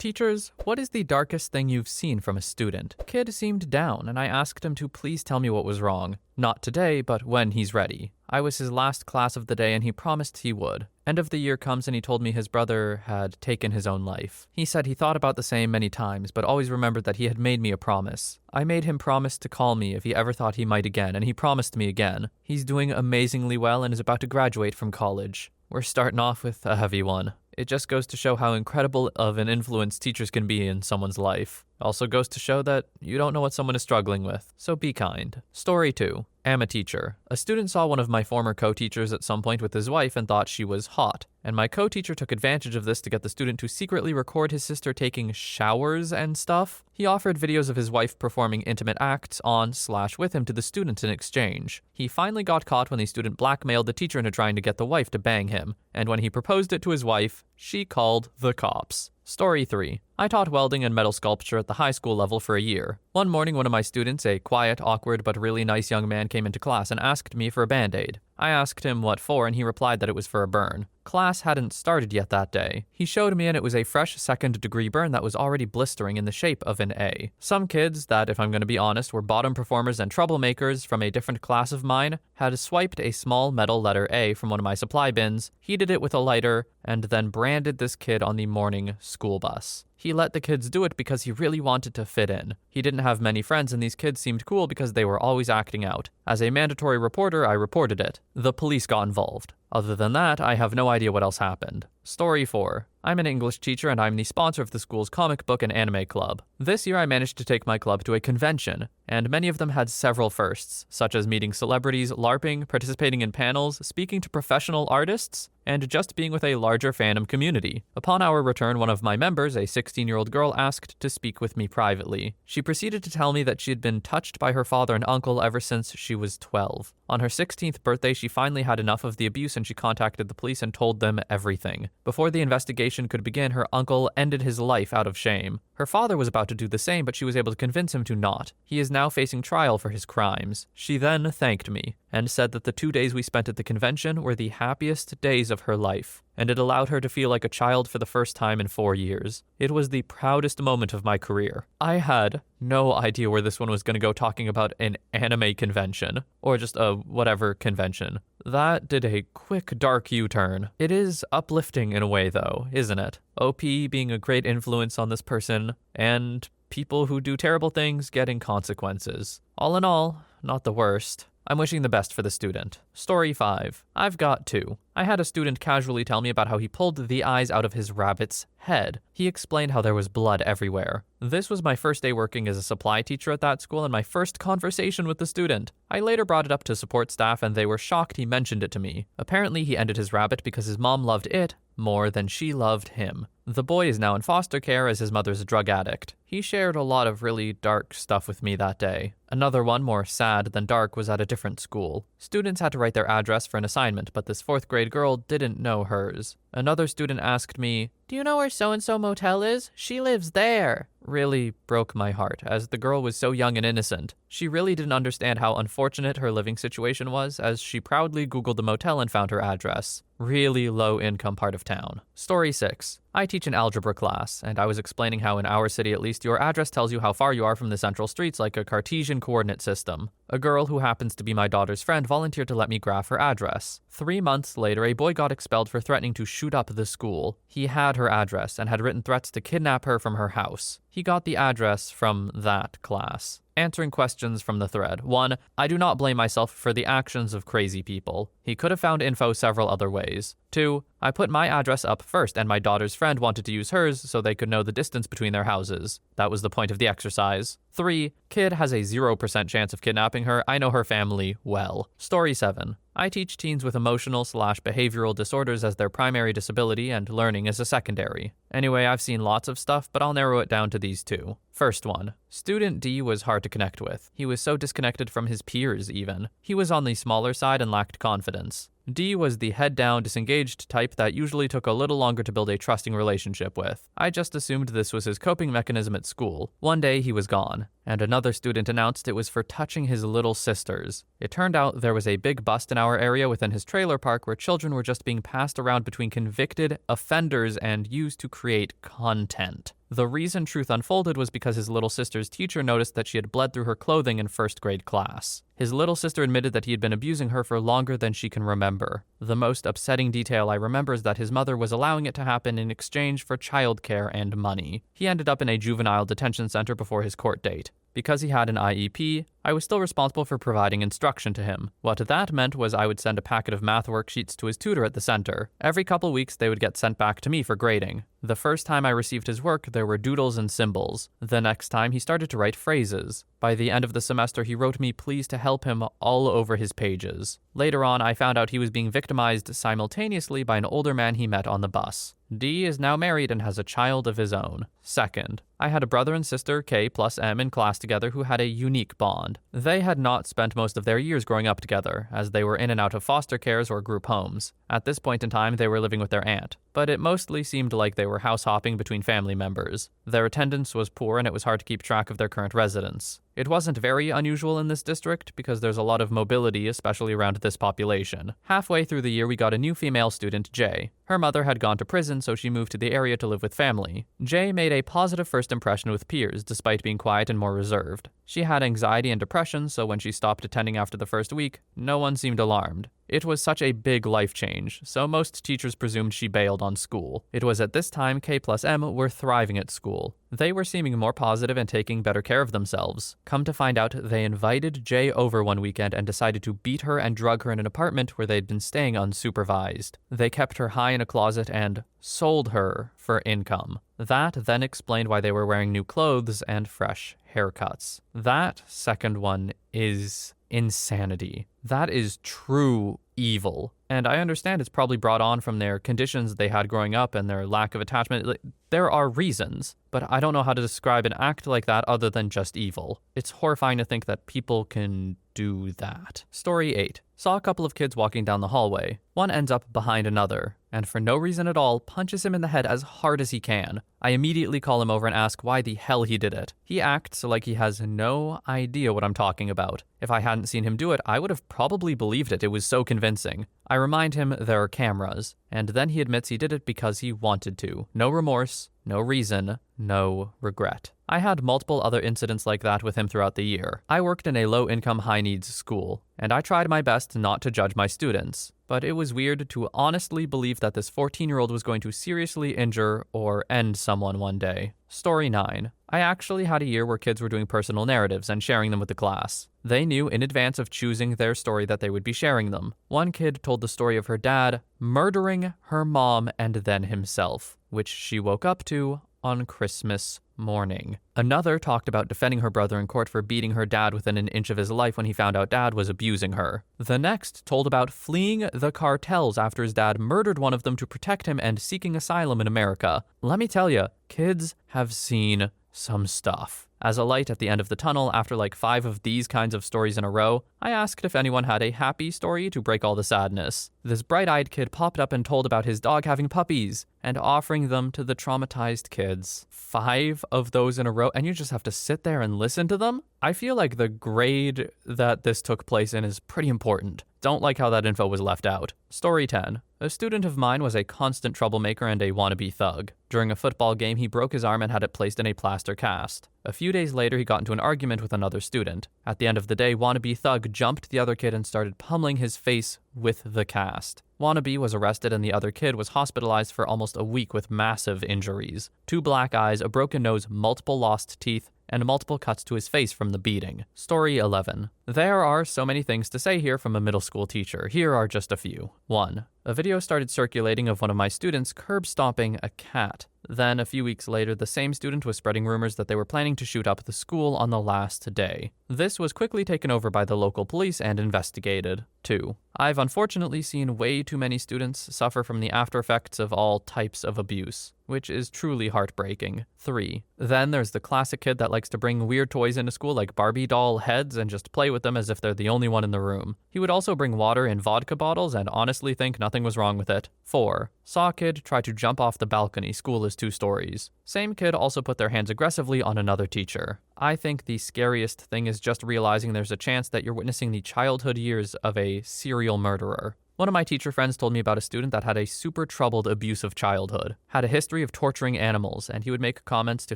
teachers, what is the darkest thing you've seen from a student? Kid seemed down, and I asked him to please tell me what was wrong. Not today, but when he's ready. I was his last class of the day, and he promised he would. End of the year comes and he told me his brother had taken his own life. He said he thought about the same many times, but always remembered that he had made me a promise. I made him promise to call me if he ever thought he might again, and he promised me again. He's doing amazingly well and is about to graduate from college. We're starting off with a heavy one. It just goes to show how incredible of an influence teachers can be in someone's life. Also goes to show that you don't know what someone is struggling with, so be kind. Story 2. Am a teacher. A student saw one of my former co-teachers at some point with his wife and thought she was hot, and my co-teacher took advantage of this to get the student to secretly record his sister taking showers and stuff. He offered videos of his wife performing intimate acts on/with him to the student in exchange. He finally got caught when the student blackmailed the teacher into trying to get the wife to bang him, and when he proposed it to his wife, she called the cops. Story 3. I taught welding and metal sculpture at the high school level for a year. One morning, one of my students, a quiet, awkward, but really nice young man, came into class and asked me for a Band-Aid. I asked him what for, and he replied that it was for a burn. Class hadn't started yet that day. He showed me, and it was a fresh second-degree burn that was already blistering in the shape of an A. Some kids that, if I'm going to be honest, were bottom performers and troublemakers from a different class of mine had swiped a small metal letter A from one of my supply bins, heated it with a lighter, and then branded this kid on the morning school bus. He let the kids do it because he really wanted to fit in. He didn't have many friends, and these kids seemed cool because they were always acting out. As a mandatory reporter, I reported it. The police got involved. Other than that, I have no idea what else happened. Story 4. I'm an English teacher and I'm the sponsor of the school's comic book and anime club. This year I managed to take my club to a convention, and many of them had several firsts, such as meeting celebrities, LARPing, participating in panels, speaking to professional artists, and just being with a larger fandom community. Upon our return, one of my members, a 16-year-old girl, asked to speak with me privately. She proceeded to tell me that she had been touched by her father and uncle ever since she was 12. On her 16th birthday, she finally had enough of the abuse and she contacted the police and told them everything. Before the investigation could begin, her uncle ended his life out of shame. Her father was about to do the same, but she was able to convince him to not. He is now facing trial for his crimes. She then thanked me and said that the 2 days we spent at the convention were the happiest days of her life, and it allowed her to feel like a child for the first time in 4 years. It was the proudest moment of my career. I had no idea where this one was going to go, talking about an anime convention, or just a whatever convention. That did a quick dark U-turn. It is uplifting in a way though, isn't it? OP being a great influence on this person, and people who do terrible things getting consequences. All in all, not the worst. I'm wishing the best for the student. Story 5. I've got 2. I had a student casually tell me about how he pulled the eyes out of his rabbit's head. He explained how there was blood everywhere. This was my first day working as a supply teacher at that school and my first conversation with the student. I later brought it up to support staff and they were shocked he mentioned it to me. Apparently he ended his rabbit because his mom loved it more than she loved him. The boy is now in foster care as his mother's a drug addict. He shared a lot of really dark stuff with me that day. Another one, more sad than dark, was at a different school. Students had to write their address for an assignment, but this 4th grade girl didn't know hers. Another student asked me, "Do you know where so-and-so motel is? She lives there." Really broke my heart, as the girl was so young and innocent. She really didn't understand how unfortunate her living situation was, as she proudly Googled the motel and found her address. Really low-income part of town. Story 6. I teach an algebra class, and I was explaining how in our city at least, your address tells you how far you are from the central streets like a Cartesian coordinate system. A girl who happens to be my daughter's friend volunteered to let me graph her address. 3 months later, a boy got expelled for threatening to shoot up the school. He had her address and had written threats to kidnap her from her house. He got the address from that class. Answering questions from the thread. 1. I do not blame myself for the actions of crazy people. He could have found info several other ways. 2. I put my address up first and my daughter's friend wanted to use hers so they could know the distance between their houses. That was the point of the exercise. 3. Kid has a 0% chance of kidnapping her. I know her family well. Story 7. I teach teens with emotional/behavioral disorders as their primary disability and learning as a secondary. Anyway, I've seen lots of stuff, but I'll narrow it down to these 2. First one. Student D was hard to connect with. He was so disconnected from his peers even. He was on the smaller side and lacked confidence. D was the head-down, disengaged type that usually took a little longer to build a trusting relationship with. I just assumed this was his coping mechanism at school. One day, he was gone, and another student announced it was for touching his little sisters. It turned out there was a big bust in our area within his trailer park where children were just being passed around between convicted offenders and used to create content. The reason truth unfolded was because his little sister's teacher noticed that she had bled through her clothing in first grade class. His little sister admitted that he had been abusing her for longer than she can remember. The most upsetting detail I remember is that his mother was allowing it to happen in exchange for childcare and money. He ended up in a juvenile detention center before his court date. Because he had an IEP, I was still responsible for providing instruction to him. What that meant was I would send a packet of math worksheets to his tutor at the center. Every couple weeks, they would get sent back to me for grading. The first time I received his work, there were doodles and symbols. The next time, he started to write phrases. By the end of the semester, he wrote me pleas to help him all over his pages. Later on, I found out he was being victimized simultaneously by an older man he met on the bus. D is now married and has a child of his own. Second, I had a brother and sister, K plus M, in class together who had a unique bond. They had not spent most of their years growing up together, as they were in and out of foster cares or group homes. At this point in time, they were living with their aunt, but it mostly seemed like they were house hopping between family members. Their attendance was poor and it was hard to keep track of their current residence. It wasn't very unusual in this district because there's a lot of mobility, especially around this population. Halfway through the year, we got a new female student, J. Her mother had gone to prison, so she moved to the area to live with family. J made a positive first impression with peers, despite being quiet and more reserved. She had anxiety and depression, so when she stopped attending after the first week, no one seemed alarmed. It was such a big life change, so most teachers presumed she bailed on school. It was at this time K plus M were thriving at school. They were seeming more positive and taking better care of themselves. Come to find out, they invited J over one weekend and decided to beat her and drug her in an apartment where they'd been staying unsupervised. They kept her high in a closet and sold her for income. That then explained why they were wearing new clothes and fresh haircuts. That second one is insanity. That is true evil. And I understand it's probably brought on from their conditions they had growing up and their lack of attachment. There are reasons, but I don't know how to describe an act like that other than just evil. It's horrifying to think that people can do that. Story 8. Saw a couple of kids walking down the hallway. One ends up behind another, and for no reason at all, punches him in the head as hard as he can. I immediately call him over and ask why the hell he did it. He acts like he has no idea what I'm talking about. If I hadn't seen him do it, I would have probably believed it. It was so convincing. I remind him there are cameras, and then he admits he did it because he wanted to. No remorse, no reason, no regret. I had multiple other incidents like that with him throughout the year. I worked in a low-income, high-needs school, and I tried my best not to judge my students. But it was weird to honestly believe that this 14-year-old was going to seriously injure or end someone one day. Story 9. I actually had a year where kids were doing personal narratives and sharing them with the class. They knew in advance of choosing their story that they would be sharing them. One kid told the story of her dad murdering her mom and then himself, which she woke up to on Christmas morning. Another talked about defending her brother in court for beating her dad within an inch of his life when he found out dad was abusing her. The next told about fleeing the cartels after his dad murdered one of them to protect him and seeking asylum in America. Let me tell you, kids have seen some stuff. As a light at the end of the tunnel, after like 5 of these kinds of stories in a row, I asked if anyone had a happy story to break all the sadness. This bright-eyed kid popped up and told about his dog having puppies and offering them to the traumatized kids. 5 of those in a row, and you just have to sit there and listen to them? I feel like the grade that this took place in is pretty important. Don't like how that info was left out. Story 10. A student of mine was a constant troublemaker and a wannabe thug. During a football game, he broke his arm and had it placed in a plaster cast. A few days later, he got into an argument with another student. At the end of the day, wannabe thug jumped the other kid and started pummeling his face with the cast. Wannabe was arrested and the other kid was hospitalized for almost a week with massive injuries. 2 black eyes, a broken nose, multiple lost teeth, and multiple cuts to his face from the beating. Story 11. There are so many things to say here from a middle school teacher. Here are just a few. 1. A video started circulating of one of my students curb stomping a cat. Then, a few weeks later, the same student was spreading rumors that they were planning to shoot up the school on the last day. This was quickly taken over by the local police and investigated. 2. I've unfortunately seen way too many students suffer from the after effects of all types of abuse, which is truly heartbreaking. 3. Then there's the classic kid that likes to bring weird toys into school like Barbie doll heads and just play with them as if they're the only one in the room. He would also bring water in vodka bottles and honestly think nothing was wrong with it. 4. Saw a kid try to jump off the balcony. School is 2 stories. Same kid also put their hands aggressively on another teacher. I think the scariest thing is just realizing there's a chance that you're witnessing the childhood years of a serial murderer. One of my teacher friends told me about a student that had a super troubled, abusive childhood, had a history of torturing animals, and he would make comments to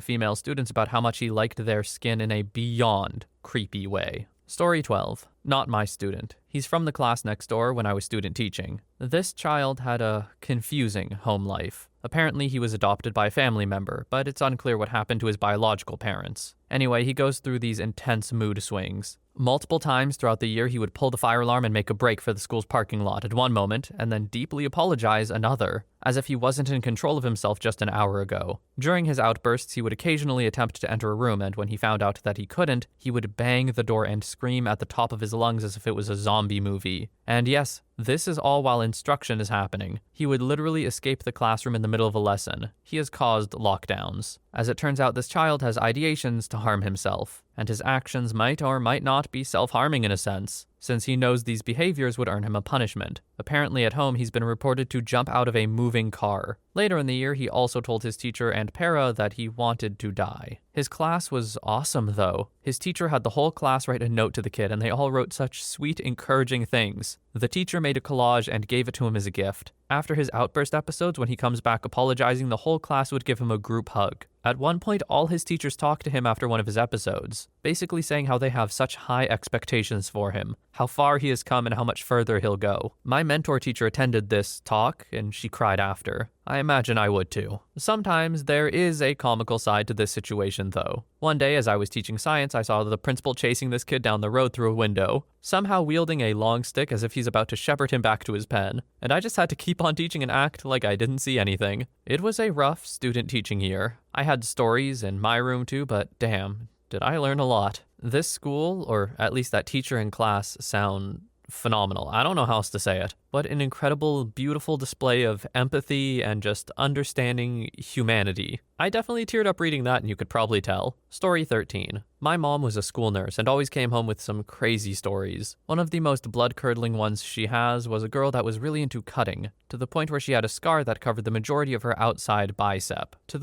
female students about how much he liked their skin in a beyond creepy way. Story 12. Not my student. He's from the class next door when I was student teaching. This child had a confusing home life. Apparently, he was adopted by a family member, but it's unclear what happened to his biological parents. Anyway, he goes through these intense mood swings. Multiple times throughout the year, he would pull the fire alarm and make a break for the school's parking lot at one moment, and then deeply apologize another, as if he wasn't in control of himself just an hour ago. During his outbursts, he would occasionally attempt to enter a room, and when he found out that he couldn't, he would bang the door and scream at the top of his lungs as if it was a zombie movie. And yes, this is all while instruction is happening. He would literally escape the classroom in the middle of a lesson. He has caused lockdowns. As it turns out, this child has ideations to harm himself, and his actions might or might not be self-harming in a sense, since he knows these behaviors would earn him a punishment. Apparently at home, he's been reported to jump out of a moving car. Later in the year, he also told his teacher and para that he wanted to die. His class was awesome, though. His teacher had the whole class write a note to the kid, and they all wrote such sweet, encouraging things. The teacher made a collage and gave it to him as a gift. After his outburst episodes, when he comes back apologizing, the whole class would give him a group hug. At one point, all his teachers talked to him after one of his episodes, basically saying how they have such high expectations for him, how far he has come and how much further he'll go. My mentor teacher attended this talk, and she cried after. I imagine I would too. Sometimes there is a comical side to this situation, though. One day, as I was teaching science, I saw the principal chasing this kid down the road through a window, somehow wielding a long stick as if he's about to shepherd him back to his pen, and I just had to keep on teaching and act like I didn't see anything. It was a rough student teaching year. I had stories in my room too, but damn, did I learn a lot. This school, or at least that teacher in class, sound phenomenal. I don't know how else to say it. What an incredible, beautiful display of empathy and just understanding humanity. I definitely teared up reading that, and you could probably tell. Story 13. My mom was a school nurse and always came home with some crazy stories. One of the most blood-curdling ones she has was a girl that was really into cutting, to the point where she had a scar that covered the majority of her outside bicep. The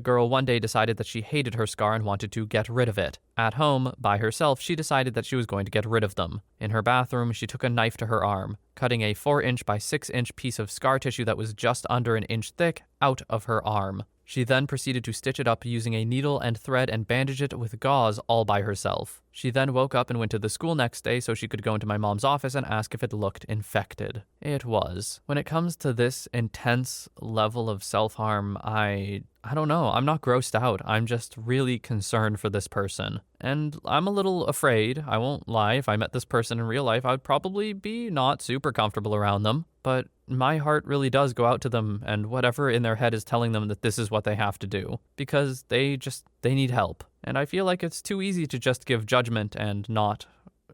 girl one day decided that she hated her scar and wanted to get rid of it. At home, by herself, she decided that she was going to get rid of them. In her bathroom, she took a knife to her arm, cutting a 4-inch by 6-inch piece of scar tissue that was just under an inch thick out of her arm. She then proceeded to stitch it up using a needle and thread and bandage it with gauze all by herself. She then woke up and went to the school next day so she could go into my mom's office and ask if it looked infected. It was. When it comes to this intense level of self-harm, I don't know. I'm not grossed out. I'm just really concerned for this person. And I'm a little afraid. I won't lie. If I met this person in real life, I would probably be not super comfortable around them. But my heart really does go out to them and whatever in their head is telling them that this is what they have to do. Because they need help. And I feel like it's too easy to just give judgment and not,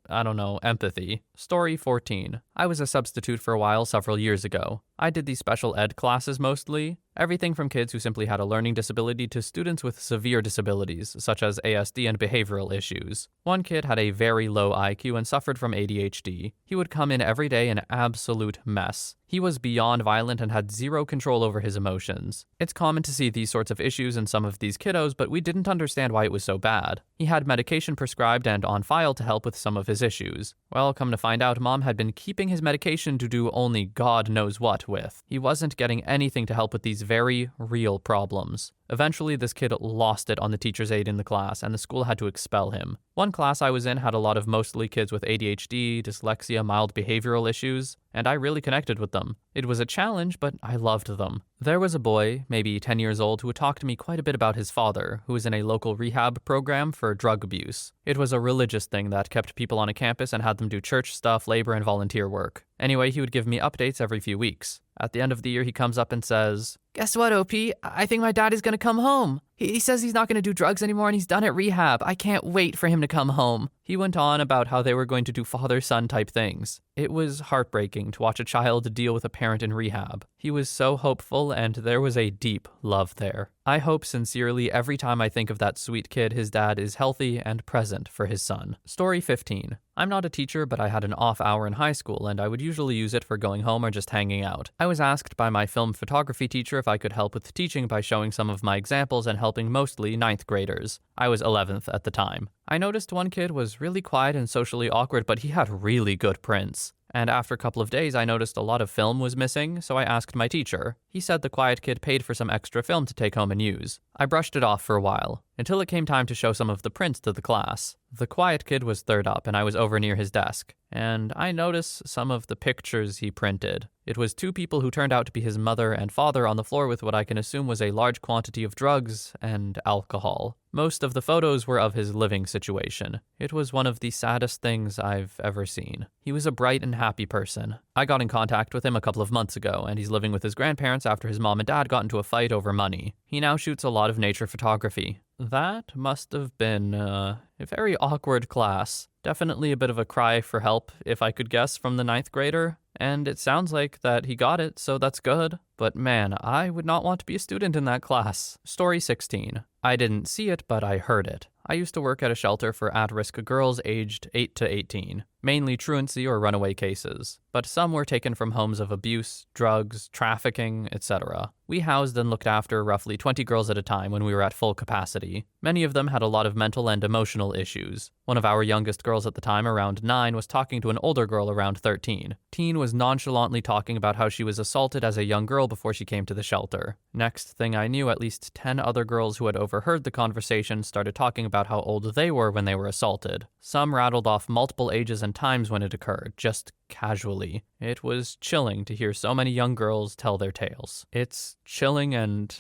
empathy. Story 14. I was a substitute for a while several years ago. I did these special ed classes mostly. Everything from kids who simply had a learning disability to students with severe disabilities, such as ASD and behavioral issues. One kid had a very low IQ and suffered from ADHD. He would come in every day an absolute mess. He was beyond violent and had zero control over his emotions. It's common to see these sorts of issues in some of these kiddos, but we didn't understand why it was so bad. He had medication prescribed and on file to help with some of his issues. Well, come to find out, Mom had been keeping his medication to do only God knows what with. He wasn't getting anything to help with these very real problems. Eventually, this kid lost it on the teacher's aide in the class, and the school had to expel him. One class I was in had a lot of mostly kids with ADHD, dyslexia, mild behavioral issues, and I really connected with them. It was a challenge, but I loved them. There was a boy, maybe 10 years old, who would talk to me quite a bit about his father, who was in a local rehab program for drug abuse. It was a religious thing that kept people on a campus and had them do church stuff, labor, and volunteer work. Anyway, he would give me updates every few weeks. At the end of the year, he comes up and says, "Guess what, OP? I think my dad is going to come home. He says he's not going to do drugs anymore and he's done at rehab. I can't wait for him to come home." He went on about how they were going to do father-son type things. It was heartbreaking to watch a child deal with a parent in rehab. He was so hopeful, and there was a deep love there. I hope sincerely every time I think of that sweet kid, his dad is healthy and present for his son. Story 15. I'm not a teacher, but I had an off hour in high school, and I would usually use it for going home or just hanging out. I I was asked by my film photography teacher if I could help with teaching by showing some of my examples and helping mostly 9th graders. I was 11th at the time. I noticed one kid was really quiet and socially awkward, but he had really good prints. And after a couple of days, I noticed a lot of film was missing, so I asked my teacher. He said the quiet kid paid for some extra film to take home and use. I brushed it off for a while, until it came time to show some of the prints to the class. The quiet kid was third up, and I was over near his desk, and I noticed some of the pictures he printed. It was 2 people who turned out to be his mother and father on the floor with what I can assume was a large quantity of drugs and alcohol. Most of the photos were of his living situation. It was one of the saddest things I've ever seen. He was a bright and happy person. I got in contact with him a couple of months ago, and he's living with his grandparents after his mom and dad got into a fight over money. He now shoots a lot of nature photography. That must have been a very awkward class. Definitely a bit of a cry for help, if I could guess, from the 9th grader. And it sounds like that he got it, so that's good. But man, I would not want to be a student in that class. Story 16. I didn't see it, but I heard it. I used to work at a shelter for at-risk girls aged 8 to 18, mainly truancy or runaway cases, but some were taken from homes of abuse, drugs, trafficking, etc. We housed and looked after roughly 20 girls at a time when we were at full capacity. Many of them had a lot of mental and emotional issues. One of our youngest girls at the time, around 9, was talking to an older girl around 13. Teen was nonchalantly talking about how she was assaulted as a young girl before she came to the shelter. Next thing I knew, at least 10 other girls who had overheard the conversation started talking about how old they were when they were assaulted. Some rattled off multiple ages and times when it occurred, just casually. It was chilling to hear so many young girls tell their tales. It's chilling and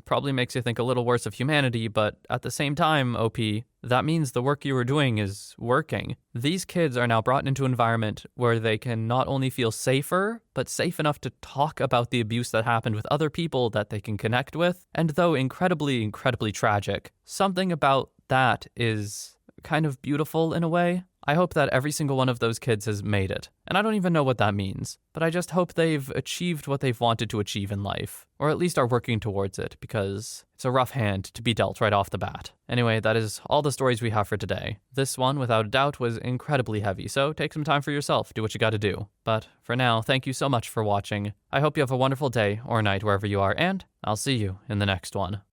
probably makes you think a little worse of humanity, but at the same time, OP, that means the work you were doing is working. These kids are now brought into an environment where they can not only feel safer, but safe enough to talk about the abuse that happened with other people that they can connect with. And though incredibly, incredibly tragic, something about that is kind of beautiful in a way. I hope that every single one of those kids has made it. And I don't even know what that means, but I just hope they've achieved what they've wanted to achieve in life, or at least are working towards it, because it's a rough hand to be dealt right off the bat. Anyway, that is all the stories we have for today. This one, without a doubt, was incredibly heavy, so take some time for yourself, do what you gotta do. But for now, thank you so much for watching. I hope you have a wonderful day or night wherever you are, and I'll see you in the next one.